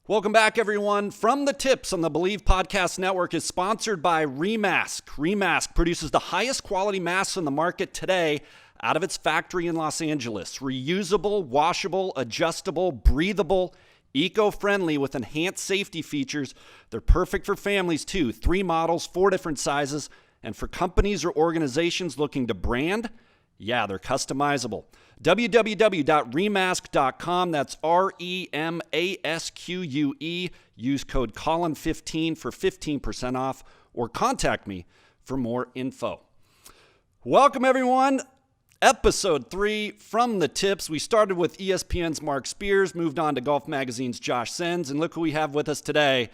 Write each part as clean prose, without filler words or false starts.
Welcome back, everyone. From the Tips on the Believe Podcast Network is sponsored by Remask. Remask produces the highest quality masks on the market today out of its factory in Los Angeles. Reusable, washable, adjustable, breathable, eco-friendly with enhanced safety features. They're perfect for families too. 3 models, 4 different sizes. And for companies or organizations looking to brand, yeah, they're customizable. www.remask.com. That's REMASQUE. Use code Colin15 for 15% off or contact me for more info. Welcome, everyone. Episode 3 from the Tips. We started with ESPN's Mark Spears, moved on to Golf Magazine's Josh Sens, and look who we have with us today.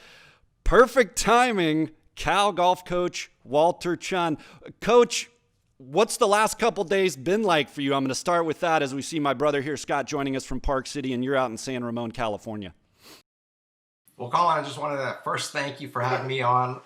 Perfect timing, Cal golf coach Walter Chun. Coach, what's the last couple days been like for you? I'm going to start with that as we see my brother here, Scott, joining us from Park City, and you're out in San Ramon, California. Well, Colin, I just wanted to first thank you for having me on.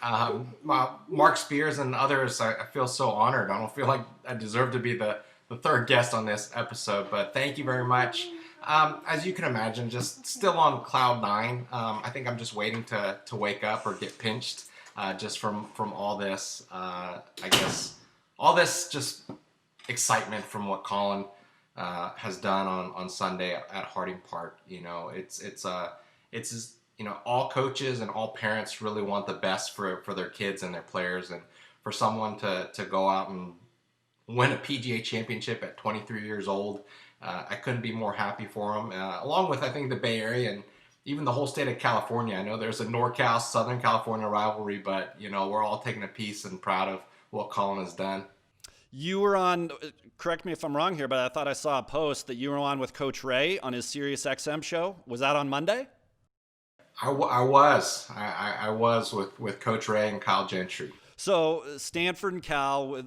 Mark Spears and others, I feel so honored. I don't feel like I deserve to be the third guest on this episode, but thank you very much. As you can imagine, just still on cloud 9. I think I'm just waiting to wake up or get pinched just from all this, all this just excitement from what Colin has done on Sunday at Harding Park. You know, it's you know, all coaches and all parents really want the best for their kids and their players, and for someone to go out and win a PGA Championship at 23 years old, I couldn't be more happy for him. Along with, I think, the Bay Area and even the whole state of California. I know there's a NorCal, Southern California rivalry, but you know, we're all taking a piece and proud of what Colin has done. You were on, correct me if I'm wrong here, but I thought I saw a post that you were on with Coach Ray on his Sirius XM show. Was that on Monday? I was with Coach Ray and Kyle Gentry. So Stanford and Cal,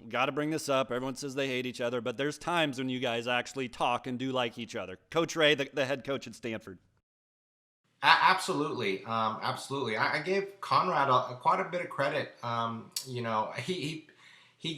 got to bring this up. Everyone says they hate each other, but there's times when you guys actually talk and do like each other. Coach Ray, the head coach at Stanford. Absolutely. I gave Conrad quite a bit of credit. You know, he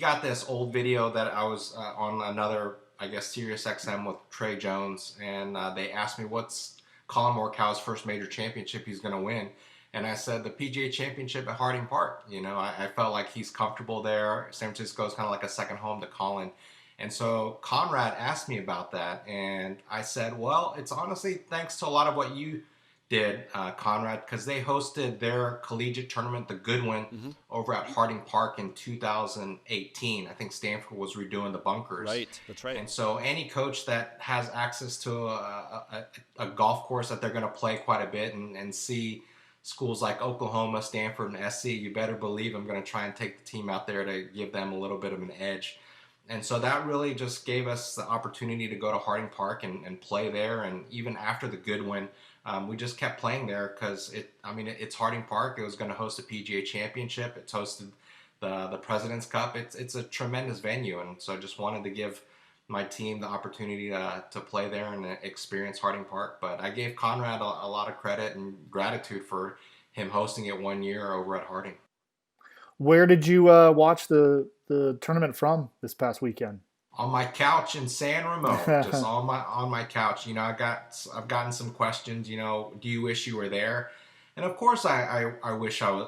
got this old video that I was on another, I guess, Sirius XM with Trey Jones, and they asked me what's Collin Morikow's first major championship he's going to win. And I said the PGA Championship at Harding Park. You know, I felt like he's comfortable there. San Francisco is kind of like a second home to Colin. And so Conrad asked me about that, and I said, well, it's honestly thanks to a lot of what you did, Conrad, because they hosted their collegiate tournament, the Goodwin, over at Harding Park in 2018. I think Stanford was redoing the bunkers. Right, that's right. And so any coach that has access to a golf course that they're going to play quite a bit and see schools like Oklahoma, Stanford, and SC, you better believe I'm going to try and take the team out there to give them a little bit of an edge. And so that really just gave us the opportunity to go to Harding Park and play there. And even after the Goodwin, we just kept playing there because it's Harding Park. It was going to host a PGA Championship. It's hosted the President's Cup. It's a tremendous venue, and so I just wanted to give my team the opportunity to play there and experience Harding Park. But I gave Conrad a lot of credit and gratitude for him hosting it one year over at Harding. Where did you watch the tournament from this past weekend? On my couch in San Ramon, just on my couch. You know, I've gotten some questions. You know, do you wish you were there? And of course, I wish I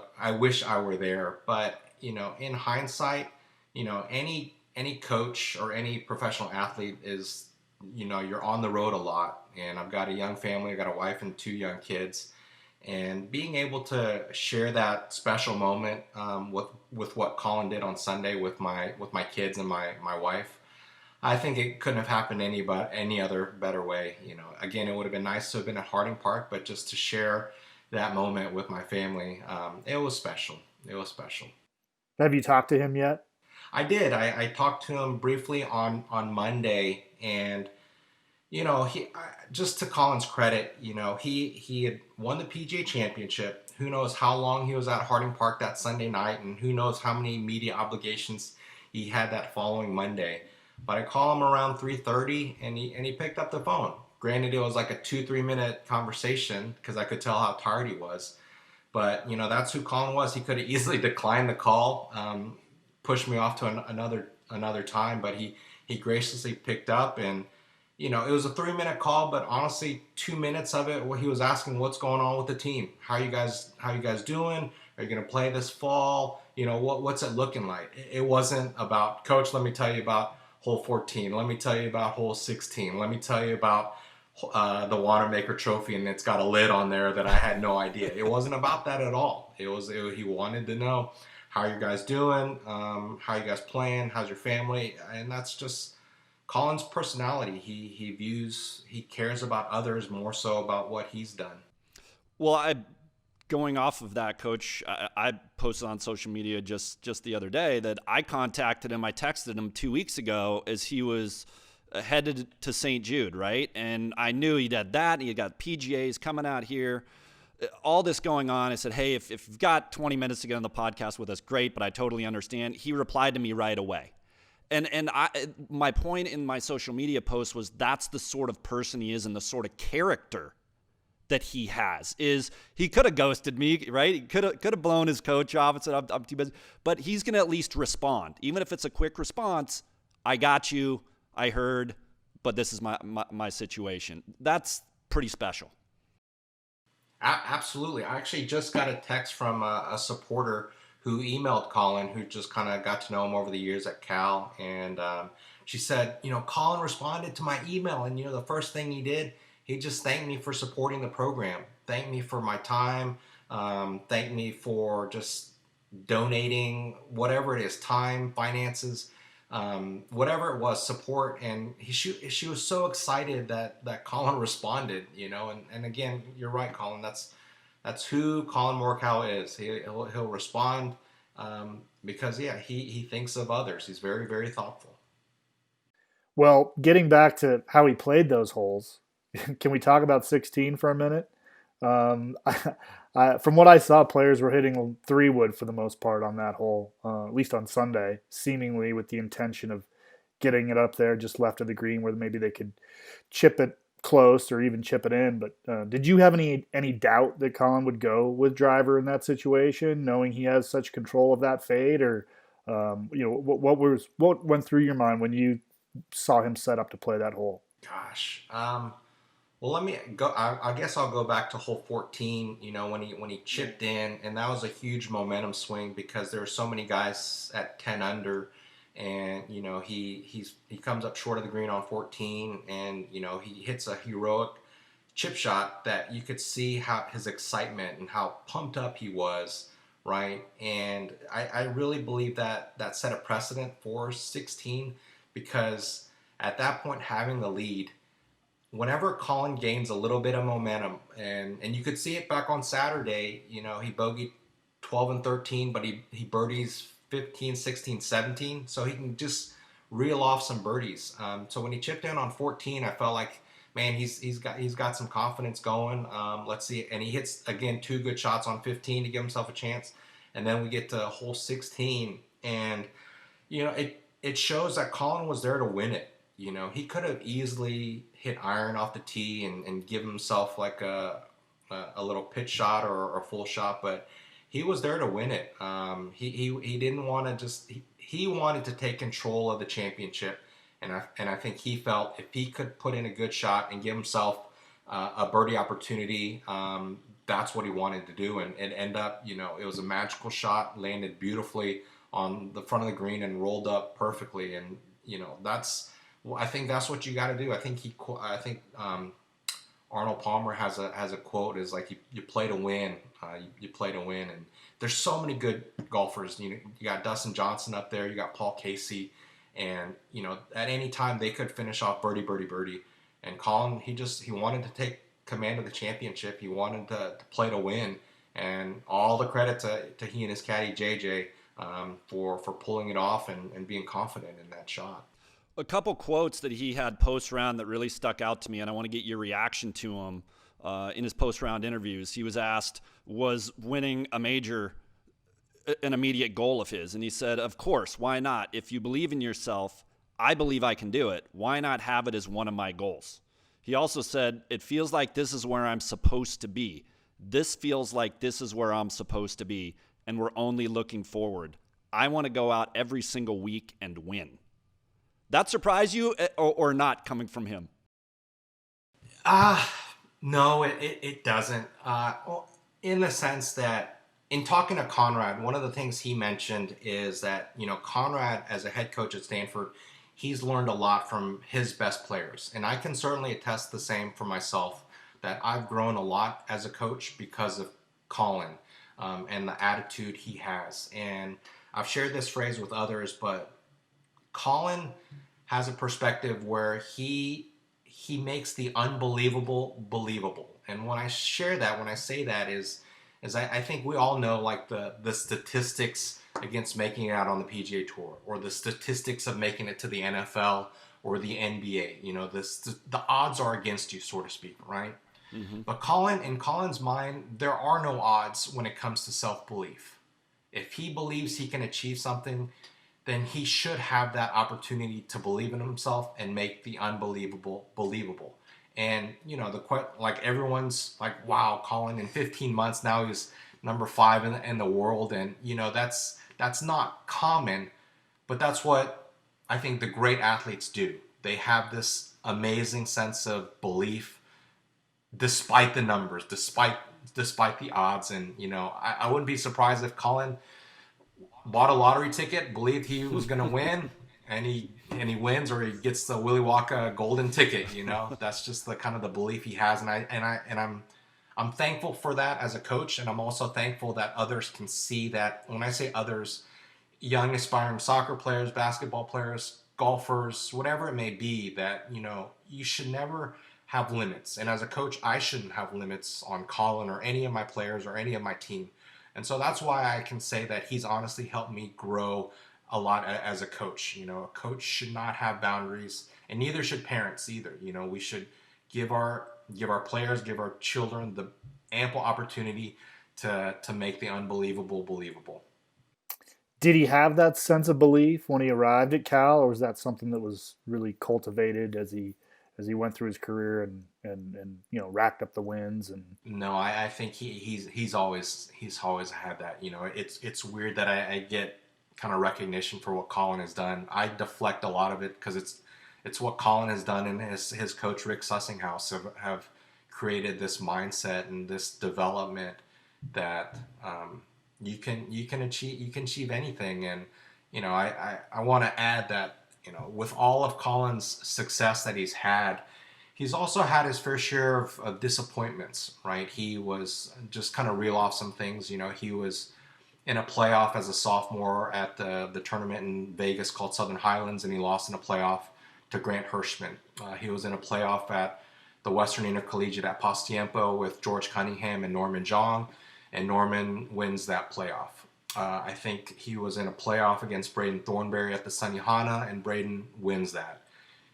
were there. But you know, in hindsight, you know, any coach or any professional athlete is, you know, you're on the road a lot. And I've got a young family. I've got a wife and 2 young kids. And being able to share that special moment with what Colin did on Sunday with my kids and my wife, I think it couldn't have happened any other better way. You know, again, it would have been nice to have been at Harding Park, but just to share that moment with my family, it was special. It was special. Have you talked to him yet? I did. I talked to him briefly on Monday, and you know, just to Colin's credit, you know, he had won the PGA Championship. Who knows how long he was at Harding Park that Sunday night, and who knows how many media obligations he had that following Monday. But I called him around 3:30, and he picked up the phone. Granted, it was like a 2-3 minute conversation because I could tell how tired he was. But you know, that's who Colin was. He could have easily declined the call, pushed me off to another time, but he graciously picked up, and it was a 3-minute call, but honestly, 2 minutes of it, where he was asking what's going on with the team. How you guys doing? Are you going to play this fall? What's it looking like? It wasn't about, coach, let me tell you about hole 14. Let me tell you about hole 16. Let me tell you about the Wanamaker Trophy, and it's got a lid on there that I had no idea. It wasn't about that at all. He wanted to know how you guys doing, how you guys playing, how's your family, and that's just Colin's personality. He cares about others more so about what he's done. Well, going off of that, Coach, I posted on social media just the other day that I contacted him. I texted him 2 weeks ago as he was headed to St. Jude, right? And I knew he'd had that. He had got PGAs coming out here. All this going on. I said, hey, if you've got 20 minutes to get on the podcast with us, great, but I totally understand. He replied to me right away. And my point in my social media post was that's the sort of person he is and the sort of character that he has. Is he could have ghosted me, right? He could have blown his coach off and said, I'm too busy. But he's going to at least respond. Even if it's a quick response, I got you, I heard, but this is my situation. That's pretty special. Absolutely. I actually just got a text from a supporter who emailed Colin, who just kind of got to know him over the years at Cal. And she said, Colin responded to my email. And, the first thing he did, he just thanked me for supporting the program, thanked me for my time, thanked me for just donating, whatever it is, time, finances, whatever it was, support. And she was so excited that Colin responded, and again, you're right, Colin, that's who Colin Morikawa is. He'll respond because he thinks of others. He's very, very thoughtful. Well, getting back to how he played those holes, can we talk about 16 for a minute? Um, from what I saw, players were hitting 3-wood for the most part on that hole, at least on Sunday, seemingly with the intention of getting it up there just left of the green where maybe they could chip it close or even chip it in. But did you have any doubt that Colin would go with driver in that situation, knowing he has such control of that fade, or what went through your mind when you saw him set up to play that hole? Gosh. Well, let me go. I guess I'll go back to hole 14. When he chipped in, and that was a huge momentum swing because there were so many guys at 10 under, and he comes up short of the green on 14, and he hits a heroic chip shot that you could see how his excitement and how pumped up he was, right? And I really believe that set a precedent for 16 because at that point having the lead, whenever Colin gains a little bit of momentum, and you could see it back on Saturday, he bogeyed 12 and 13, but he birdies 15, 16, 17, so he can just reel off some birdies. So when he chipped in on 14, I felt like, man, he's got some confidence going. Let's see, and he hits again 2 good shots on 15 to give himself a chance, and then we get to hole 16, and it shows that Colin was there to win it. He could have easily hit iron off the tee and give himself like a little pitch shot or a full shot, but he was there to win it. He didn't want to just he wanted to take control of the championship, and I think he felt if he could put in a good shot and give himself a birdie opportunity, that's what he wanted to do, and it ended up it was a magical shot, landed beautifully on the front of the green and rolled up perfectly, and I think that's what you got to do. I think Arnold Palmer has a quote is like you play to win, you play to win, and there's so many good golfers. You got Dustin Johnson up there, you got Paul Casey, and at any time they could finish off birdie, birdie, birdie. And Colin, he wanted to take command of the championship. He wanted to play to win, and all the credit to he and his caddy JJ for pulling it off and being confident in that shot. A couple quotes that he had post-round that really stuck out to me, and I want to get your reaction to them. In his post-round interviews, he was asked, was winning a major an immediate goal of his? And he said, of course, why not? If you believe in yourself, I believe I can do it. Why not have it as one of my goals? He also said, it feels like this is where I'm supposed to be. This feels like this is where I'm supposed to be, and we're only looking forward. I want to go out every single week and win. That surprise you or not coming from him? Uh, no, it doesn't. Well, in the sense that in talking to Conrad, one of the things he mentioned is that, Conrad, as a head coach at Stanford, he's learned a lot from his best players. And I can certainly attest the same for myself, that I've grown a lot as a coach because of Colin, and the attitude he has. And I've shared this phrase with others, but Colin has a perspective where he makes the unbelievable believable. And when I say that is I think we all know, like, the statistics against making it out on the PGA Tour, or the statistics of making it to the NFL or the NBA. The odds are against you, so to speak, right? Mm-hmm. But in Colin's mind, there are no odds when it comes to self belief. If he believes he can achieve something, then he should have that opportunity to believe in himself and make the unbelievable believable. And like, everyone's like, wow, Colin, in 15 months now he's number 5 in the world, and that's not common, but that's what I think the great athletes do. They have this amazing sense of belief despite the numbers, despite the odds. And I wouldn't be surprised if Colin bought a lottery ticket, believed he was going to win, and he wins, or he gets the Willy Wonka golden ticket. That's just the kind of the belief he has, and I'm thankful for that as a coach, and I'm also thankful that others can see that. When I say others, young aspiring soccer players, basketball players, golfers, whatever it may be, that you should never have limits. And as a coach, I shouldn't have limits on Colin or any of my players or any of my team. And so that's why I can say that he's honestly helped me grow a lot as a coach. A coach should not have boundaries, and neither should parents either. We should give our players, give our children the ample opportunity to make the unbelievable believable. Did he have that sense of belief when he arrived at Cal, or was that something that was really cultivated as he went through his career and racked up the wins? And No, I think he's always had that. It's weird that I get kind of recognition for what Colin has done. I deflect a lot of it because it's what Colin has done, and his coach Rick Sussinghouse have created this mindset and this development that you can achieve anything. And I want to add that with all of Colin's success that he's had, he's also had his fair share of disappointments, right? He was, just kind of reel off some things. He was in a playoff as a sophomore at the tournament in Vegas called Southern Highlands, and he lost in a playoff to Grant Hirschman. He was in a playoff at the Western Intercollegiate at Postiempo with George Cunningham and Norman Jong, and Norman wins that playoff. I think he was in a playoff against Braden Thornberry at the Sunnyhana, and Braden wins that.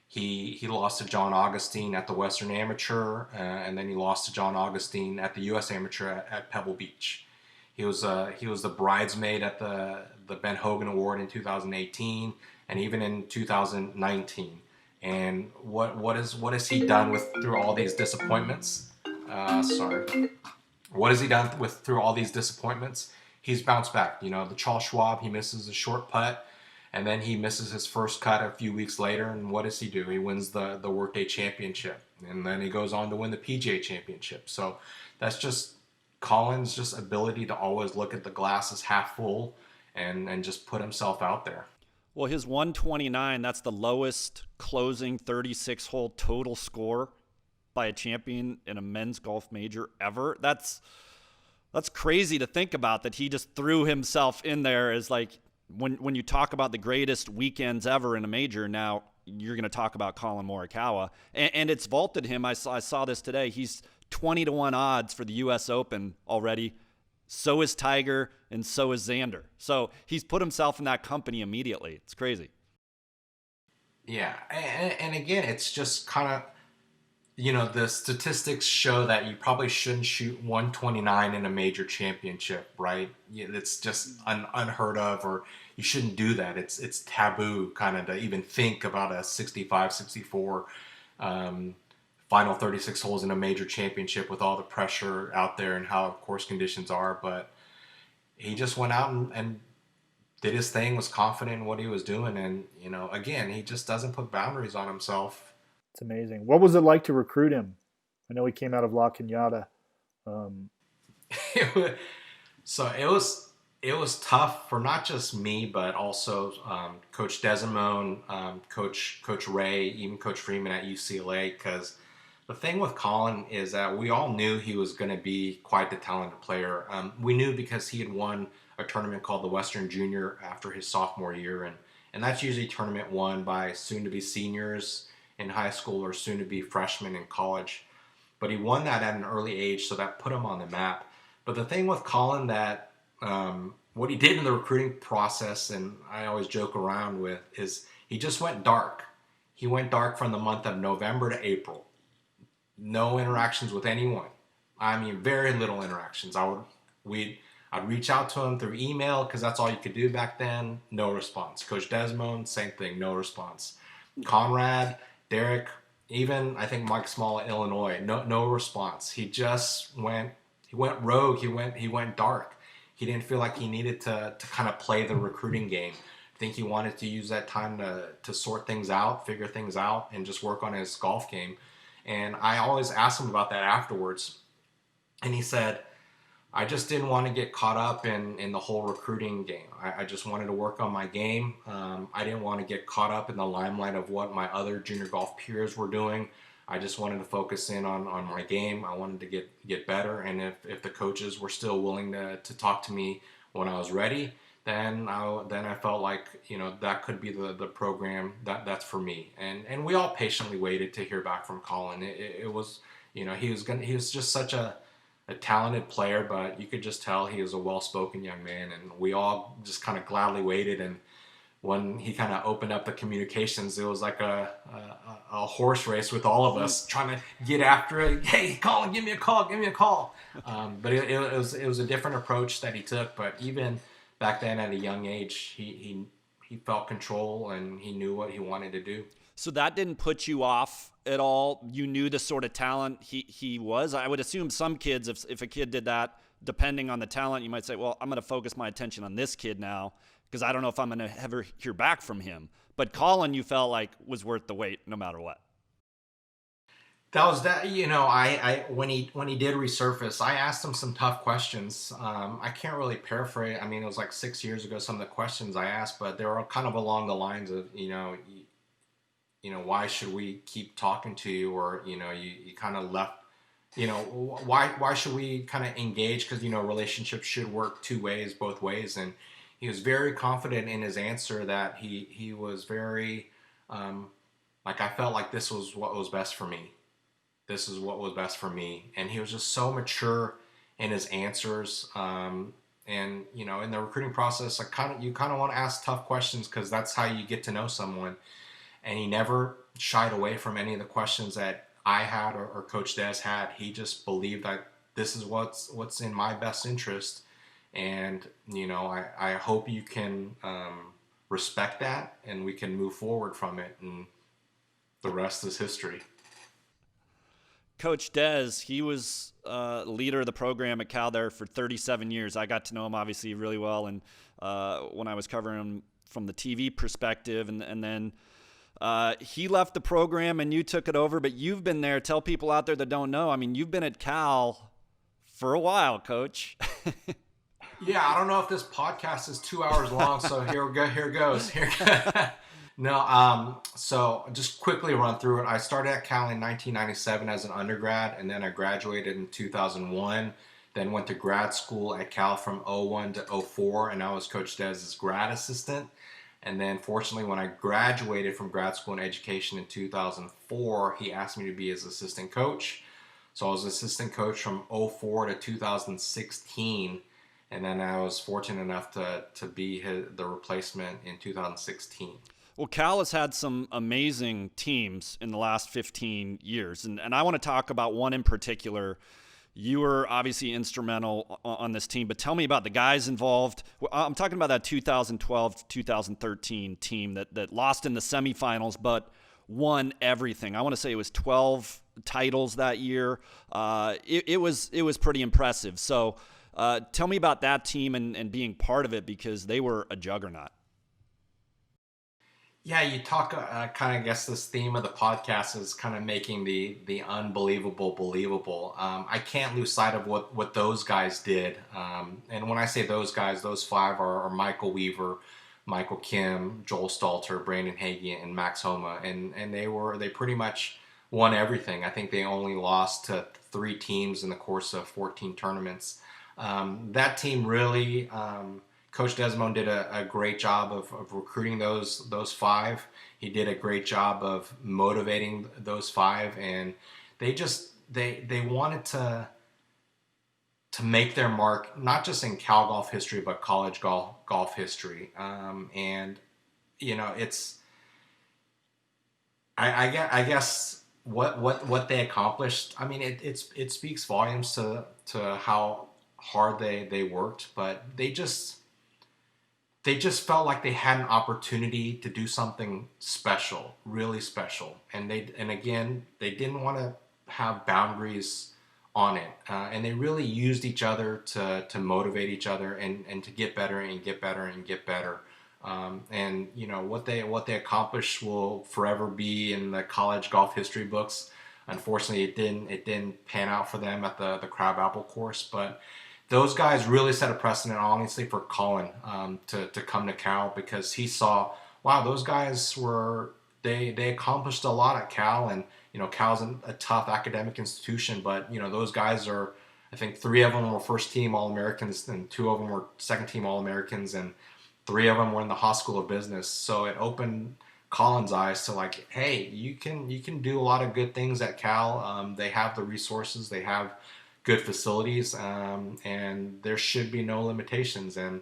He lost to John Augustine at the Western Amateur, and then he lost to John Augustine at the U.S. Amateur at Pebble Beach. He was the bridesmaid at the Ben Hogan Award in 2018, and even in 2019. And what has he done through all these disappointments? What has he done through all these disappointments? He's bounced back. The Charles Schwab, he misses a short putt, and then he misses his first cut a few weeks later. And what does he do? He wins the Workday Championship, and then he goes on to win the PGA Championship. So that's just Colin's just ability to always look at the glass as half full and just put himself out there. Well, his 129, that's the lowest closing 36-hole total score by a champion in a men's golf major ever. That's crazy to think about, that he just threw himself in there as, like, when you talk about the greatest weekends ever in a major, now you're going to talk about Colin Morikawa. And it's vaulted him. I saw this today. He's 20-1 odds for the U.S. Open already. So is Tiger, and so is Xander. So he's put himself in that company immediately. It's crazy. Yeah, and again, it's just kind of, the statistics show that you probably shouldn't shoot 129 in a major championship, right? It's just unheard of, or you shouldn't do that. It's taboo kind of to even think about a 65, 64 final 36 holes in a major championship with all the pressure out there and how course conditions are. But he just went out and did his thing, was confident in what he was doing. And, again, he just doesn't put boundaries on himself. it's amazing. What was it like to recruit him I know he came out of La Cañada. So it was tough for not just me, but also Coach Desimone, Coach Ray, even Coach Freeman at UCLA. Because the thing with Colin is that we all knew he was going to be quite the talented player. We knew because he had won a tournament called the Western Junior after his sophomore year, and that's usually a tournament won by soon-to-be seniors in high school or soon-to-be freshmen in college. But he won that at an early age, so that put him on the map. But the thing with Colin that what he did in the recruiting process, and I always joke around with, is he just went dark. He went dark from the month of November to April. No interactions with anyone. I mean, very little interactions. I'd reach out to him through email because that's all you could do back then. No response. Coach Desmond, same thing. No response. Conrad, Derek, even I think Mike Small at Illinois. No response. He just went rogue. He went dark. He didn't feel like he needed to kind of play the recruiting game. I think he wanted to use that time to sort things out, figure things out, and just work on his golf game. And I always asked him about that afterwards. And he said, I just didn't want to get caught up in the whole recruiting game. I just wanted to work on my game. I didn't want to get caught up in the limelight of what my other junior golf peers were doing. I just wanted to focus in on my game. I wanted to get better, and if the coaches were still willing to talk to me when I was ready, then I felt like that could be the program that's for me. And we all patiently waited to hear back from Colin. It was he was just such a talented player, but you could just tell he was a well-spoken young man, and we all just kind of gladly waited. And when he kind of opened up the communications, it was like a horse race with all of us trying to get after it. Hey, Colin, give me a call. But it was a different approach that he took. But even back then at a young age, he felt control and he knew what he wanted to do. So that didn't put you off at all? You knew the sort of talent he was? I would assume some kids, if a kid did that, depending on the talent, you might say, well, I'm going to focus my attention on this kid now, because I don't know if I'm going to ever hear back from him. But Colin, you felt like was worth the wait no matter what. That was that. I when he did resurface, I asked him some tough questions. I can't really paraphrase. I mean, it was like 6 years ago. Some of the questions I asked, but they were kind of along the lines of, why should we keep talking to you, or you kind of left. Why should we kind of engage? Because relationships should work both ways, and he was very confident in his answer that he was very, I felt like this was what was best for me. This is what was best for me. And he was just so mature in his answers. And, in the recruiting process, you kind of want to ask tough questions because that's how you get to know someone. And he never shied away from any of the questions that I had or Coach Des had. He just believed that this is what's in my best interest. And, I hope you can respect that and we can move forward from it. And the rest is history. Coach Des, he was leader of the program at Cal there for 37 years. I got to know him obviously really well, and when I was covering him from the TV perspective, and then he left the program and you took it over, but you've been there. Tell people out there that don't know, I mean, you've been at Cal for a while, Coach. Yeah, I don't know if this podcast is 2 hours long, so here goes. No, so just quickly run through it. I started at Cal in 1997 as an undergrad, and then I graduated in 2001, then went to grad school at Cal from 01 to 04, and I was Coach Dez's grad assistant. And then fortunately, when I graduated from grad school in education in 2004, he asked me to be his assistant coach. So I was assistant coach from 04 to 2016, and then I was fortunate enough to be the replacement in 2016. Well, Cal has had some amazing teams in the last 15 years, and I want to talk about one in particular. You were obviously instrumental on this team, but tell me about the guys involved. I'm talking about that 2012-2013 team that lost in the semifinals but won everything. I want to say it was 12 titles that year. It was pretty impressive. So tell me about that team and being part of it, because they were a juggernaut. Yeah, you talk kind of, I guess this theme of the podcast is kind of making the unbelievable believable. I can't lose sight of what those guys did. And when I say those guys, those five are Michael Weaver, Michael Kim, Joel Stalter, Brandon Hagee, and Max Homa. And they pretty much won everything. I think they only lost to three teams in the course of 14 tournaments. That team really, Coach Desmond did a great job of recruiting those five. He did a great job of motivating those five, and they wanted to make their mark not just in Cal golf history but college golf history. And it's I guess what they accomplished. I mean, it speaks volumes to how hard they worked, but they just felt like they had an opportunity to do something special, really special, and again they didn't want to have boundaries on it, and they really used each other to motivate each other and to get better and get better and get better. And what they accomplished will forever be in the college golf history books. Unfortunately, it didn't pan out for them at the Crabapple course, but those guys really set a precedent, honestly, for Colin to come to Cal, because he saw, wow, those guys they accomplished a lot at Cal, and Cal's a tough academic institution, but those guys are, I think three of them were first team All Americans, and two of them were second team All Americans, and three of them were in the Haas School of Business. So it opened Colin's eyes to, like, hey, you can do a lot of good things at Cal. They have the resources, they have good facilities, and there should be no limitations. And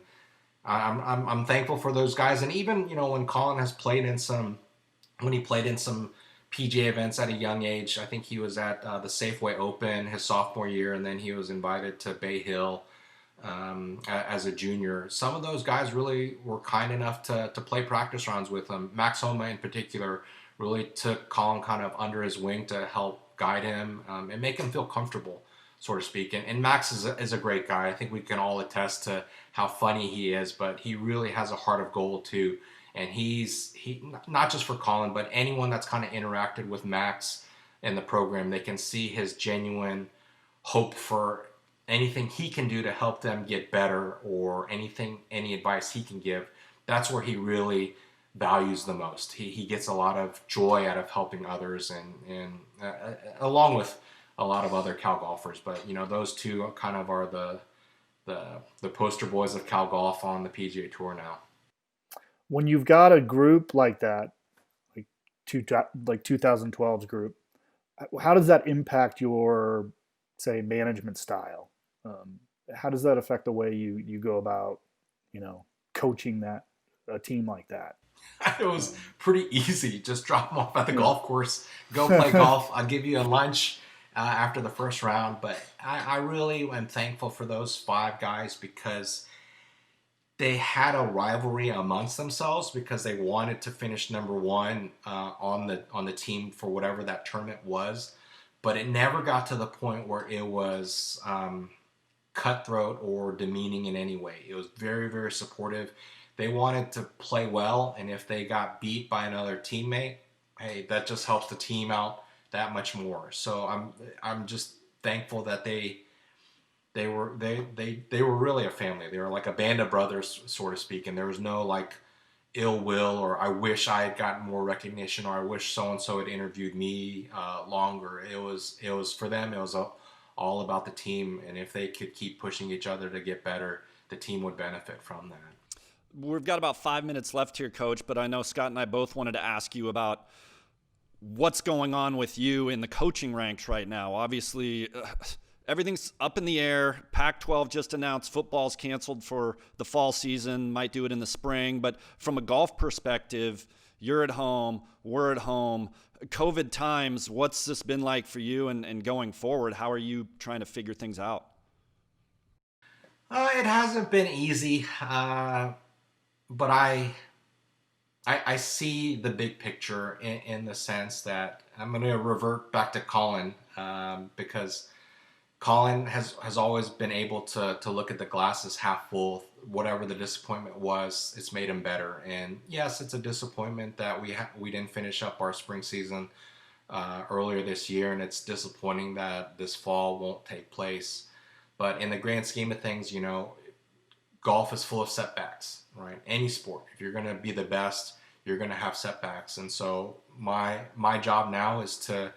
I'm thankful for those guys. And even when Colin has played in some when he played in some PGA events at a young age. I think he was at the Safeway Open his sophomore year, and then he was invited to Bay Hill as a junior. Some of those guys really were kind enough to play practice rounds with him. Max Homa in particular really took Colin kind of under his wing to help guide him and make him feel comfortable, so to speak. And Max is a great guy. I think we can all attest to how funny he is, but he really has a heart of gold too. And he not just for Colin, but anyone that's kind of interacted with Max in the program, they can see his genuine hope for anything he can do to help them get better, or any advice he can give. That's where he really values the most. He gets a lot of joy out of helping others, and along with a lot of other Cal golfers. But those two kind of are the poster boys of Cal golf on the PGA Tour now. When you've got a group like that, like 2012's group, how does that impact your, say, management style? How does that affect the way you go about, coaching a team like that? It was pretty easy. Just drop them off at the golf course, go play golf. I'll give you a lunch after the first round. But I really am thankful for those five guys, because they had a rivalry amongst themselves, because they wanted to finish number one on the team for whatever that tournament was. But it never got to the point where it was cutthroat or demeaning in any way. It was very, very supportive. They wanted to play well, and if they got beat by another teammate, hey, that just helps the team out that much more. So I'm just thankful that they were really a family. They were like a band of brothers, so to speak, and there was no like ill will, or I wish I had gotten more recognition, or I wish so and so had interviewed me longer. It was for them. It was all about the team, and if they could keep pushing each other to get better, the team would benefit from that. We've got about 5 minutes left here, Coach, but I know Scott and I both wanted to ask you about what's going on with you in the coaching ranks right now. Obviously, everything's up in the air. Pac-12 just announced football's canceled for the fall season, might do it in the spring. But from a golf perspective, you're at home, we're at home. COVID times, what's this been like for you, and going forward, how are you trying to figure things out? It hasn't been easy, but I see the big picture in the sense that I'm going to revert back to Colin, because Colin has always been able to look at the glass as half full. Whatever the disappointment was, it's made him better. And yes, it's a disappointment that we didn't finish up our spring season earlier this year, and it's disappointing that this fall won't take place. But in the grand scheme of things, golf is full of setbacks, right? Any sport, if you're going to be the best, you're going to have setbacks. And so my job now is to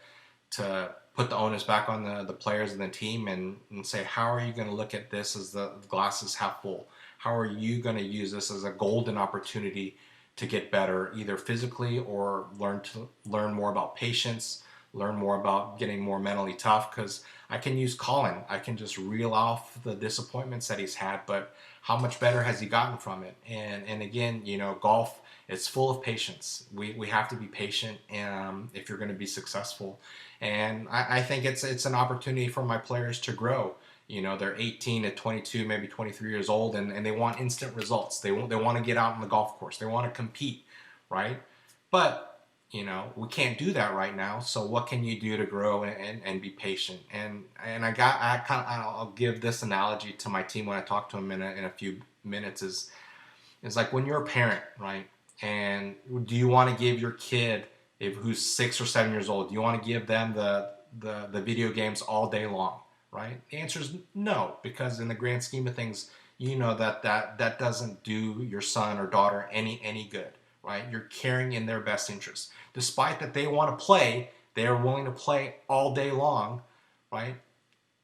put the onus back on the players and the team, and say, how are you going to look at this as the glass is half full? How are you going to use this as a golden opportunity to get better, either physically or learn more about patience, learn more about getting more mentally tough? Because I can use Colin. I can just reel off the disappointments that he's had, but how much better has he gotten from it? And again, golf, it's full of patience. We have to be patient if you're going to be successful. And I think it's an opportunity for my players to grow. They're 18 to 22, maybe 23 years old, and they want instant results. They want to get out on the golf course. They want to compete, right? But we can't do that right now. So what can you do to grow and be patient? And I'll give this analogy to my team when I talk to them in a few minutes. Is like when you're a parent, right? And do you want to give your kid, who's 6 or 7 years old, do you want to give them the video games all day long, right? The answer is no, because in the grand scheme of things, that doesn't do your son or daughter any good, right? You're caring in their best interest. Despite that they want to play, they are willing to play all day long, right?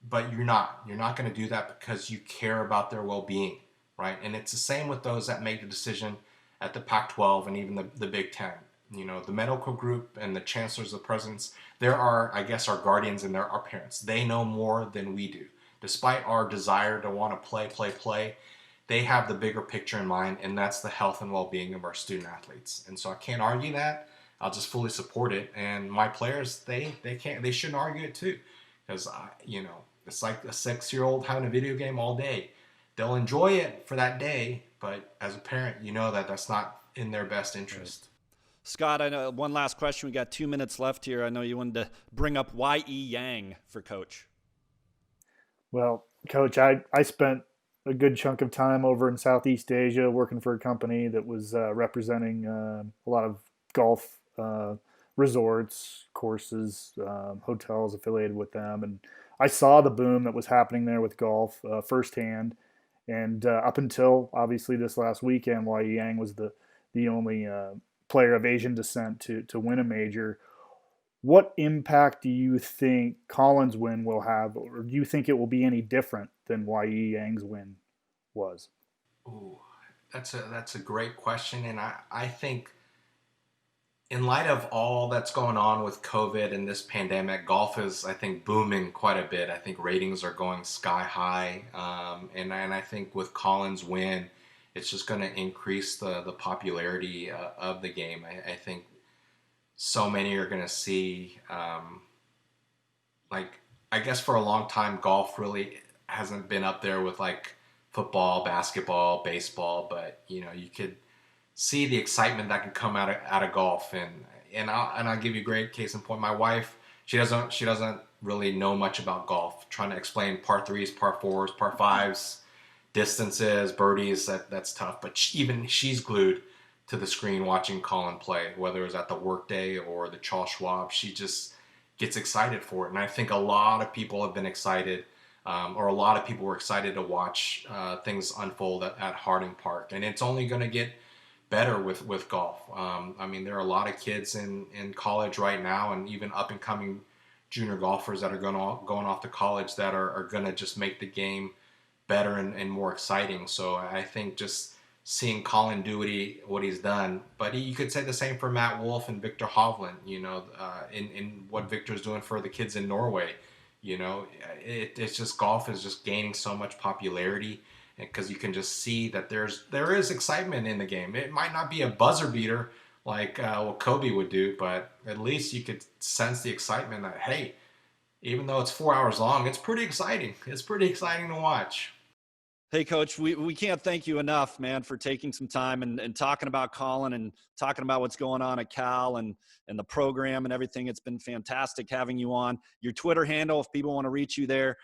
But you're not going to do that because you care about their well-being, right? And it's the same with those that make the decision at the Pac-12 and even the Big Ten. The medical group and the chancellors, the presidents, there are, I guess, our guardians and there are parents. They know more than we do. Despite our desire to want to play, they have the bigger picture in mind, and that's the health and well-being of our student athletes. And so I can't argue that. I'll just fully support it. And my players, they shouldn't argue it too, because it's like a 6-year-old having a video game all day. They'll enjoy it for that day, but as a parent, that's not in their best interest. Scott, I know one last question. We got 2 minutes left here. I know you wanted to bring up Y.E. Yang for Coach. Well, Coach, I spent a good chunk of time over in Southeast Asia working for a company that was representing a lot of golf resorts, courses, hotels affiliated with them. And I saw the boom that was happening there with golf firsthand. And up until obviously this last weekend, Y.E. Yang was the only player of Asian descent to win a major. What impact do you think Colin's win will have, or do you think it will be any different than Y.E. Yang's win was? Ooh, that's a great question, and I think in light of all that's going on with COVID and this pandemic, golf is, I think, booming quite a bit. I think ratings are going sky high, and I think with Colin's win, it's just going to increase the popularity of the game. I think so many are going to see, I guess for a long time, golf really hasn't been up there with like football, basketball, baseball, but you could see the excitement that can come out of golf, and I'll give you a great case in point. My wife, she doesn't really know much about golf. Trying to explain par threes, par fours, par fives, distances, birdies, that's tough. But even she's glued to the screen watching Colin play, whether it was at the Workday or the Charles Schwab. She just gets excited for it, and I think a lot of people have been excited, or a lot of people were excited to watch things unfold at Harding Park, and it's only going to get better with golf. There are a lot of kids in college right now, and even up and coming junior golfers that are going off to college that are going to just make the game better and more exciting. So I think just seeing Colin do what he's done, but you could say the same for Matt Wolff and Victor Hovland. In what Victor's doing for the kids in Norway. It's just golf is just gaining so much popularity, because you can just see that there is excitement in the game. It might not be a buzzer beater like what Kobe would do, but at least you could sense the excitement that, hey, even though it's 4 hours long, it's pretty exciting. It's pretty exciting to watch. Hey, Coach, we can't thank you enough, man, for taking some time and talking about Colin and talking about what's going on at Cal and the program and everything. It's been fantastic having you on. Your Twitter handle, if people want to reach you there,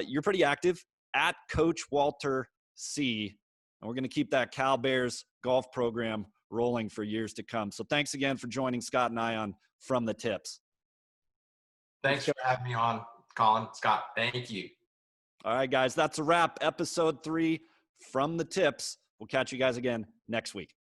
you're pretty active, at Coach Walter C. And we're going to keep that Cal Bears golf program rolling for years to come. So thanks again for joining Scott and I on From the Tips. Thanks for having me on, Colin. Scott, thank you. All right, guys, that's a wrap. Episode 3 From the Tips. We'll catch you guys again next week.